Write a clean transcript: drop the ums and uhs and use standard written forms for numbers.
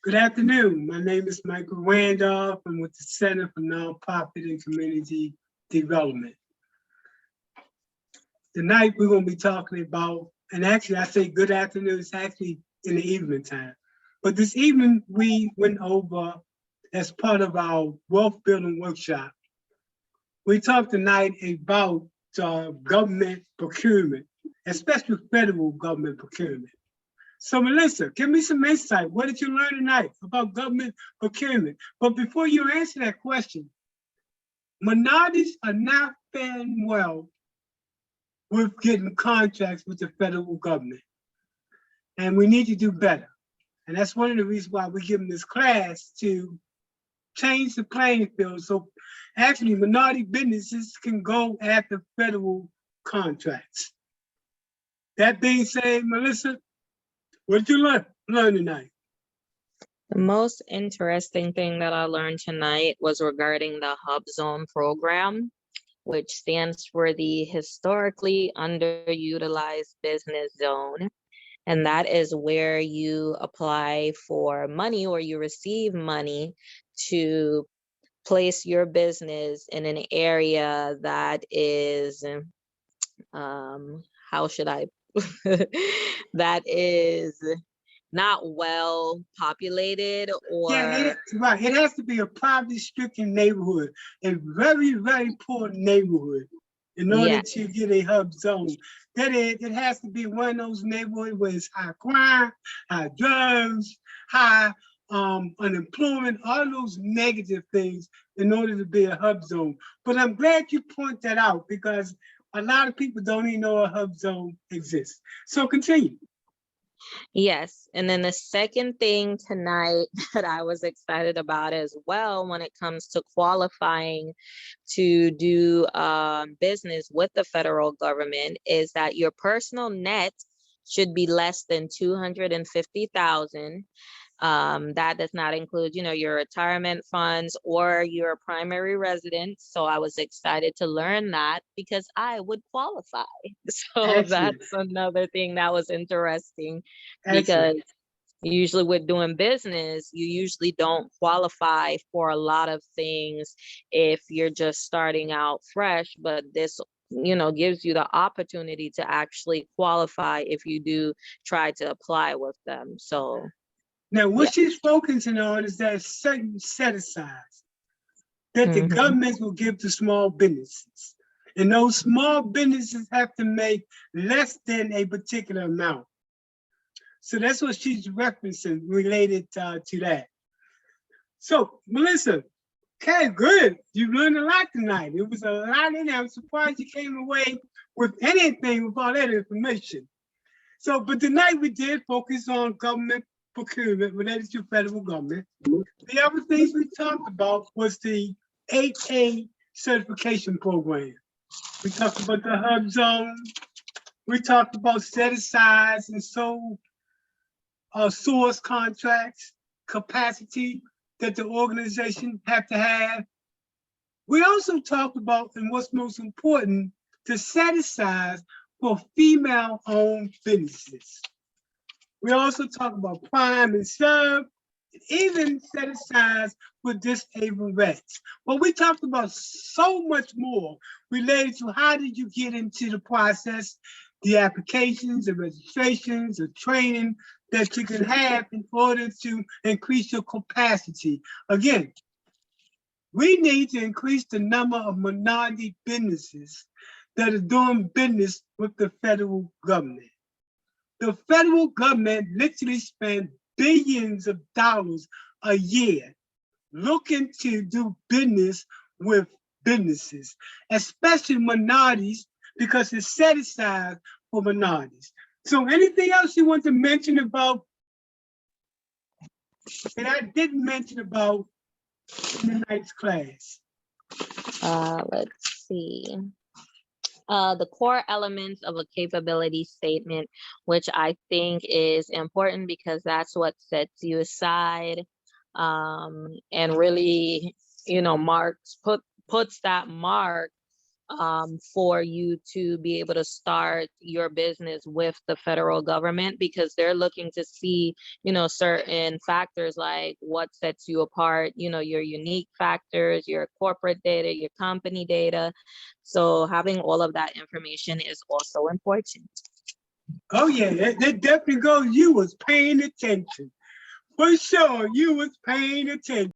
Good afternoon. My name is Michael Randolph. I'm with the Center for Nonprofit and Community Development. Tonight, we're going to be talking about, and actually, I say good afternoon, it's actually in the evening time. But this evening, we went over, as part of our wealth building workshop, we talked tonight about government procurement, especially federal government procurement. So Melissa, give me some insight. What did you learn tonight about government procurement? But before you answer that question, minorities are not faring well with getting contracts with the federal government. And we need to do better. And that's one of the reasons why we're giving this class to change the playing field. So actually minority businesses can go after federal contracts. That being said, Melissa, what did you learn tonight? The most interesting thing that I learned tonight was regarding the Hub Zone program, which stands for the Historically Underutilized Business Zone. And that is where you apply for money or you receive money to place your business in an area that is, how should I, that is not well populated or right. It has to be a poverty-stricken neighborhood, a very, very poor neighborhood, in order to get a hub zone. That is, it has to be one of those neighborhoods where it's high crime, high drugs, high unemployment, all those negative things in order to be a hub zone. But I'm glad you point that out because a lot of people don't even know a hub zone exists. So continue. Yes. And then the second thing tonight that I was excited about as well when it comes to qualifying to do business with the federal government is that your personal net should be less than 250,000. That does not include, your retirement funds or your primary residence. So I was excited to learn that because I would qualify. So Excellent. That's another thing that was interesting. Excellent. Because usually with doing business, you usually don't qualify for a lot of things if you're just starting out fresh, but this gives you the opportunity to actually qualify if you do try to apply with them. So now, what she's focusing on is that certain set-asides that the government will give to small businesses. And those small businesses have to make less than a particular amount. So that's what she's referencing related to that. So, Melissa, okay, good. You learned a lot tonight. It was a lot in there. I'm surprised you came away with anything with all that information. So, but tonight we did focus on government procurement related to federal government. The other things we talked about was the 8A certification program. We talked about the hub zone. We talked about set-asides and source contracts, capacity that the organization have to have. We also talked about, and what's most important, the set-asides for female-owned businesses. We also talk about prime and serve, and even set-asides for disabled vets. But we talked about so much more related to how did you get into the process, the applications, the registrations, the training that you can have in order to increase your capacity. Again, we need to increase the number of minority businesses that are doing business with the federal government. The federal government literally spends billions of dollars a year looking to do business with businesses, especially minorities, because it's set aside for minorities. So anything else you want to mention about that I didn't mention about in tonight's class? Let's see. The core elements of a capability statement, which I think is important because that's what sets you aside and really, puts that mark for you to be able to start your business with the federal government, because they're looking to see, certain factors like what sets you apart, your unique factors, your corporate data, your company data. So having all of that information is also important. Oh yeah, that definitely goes. You was paying attention. For sure, you was paying attention.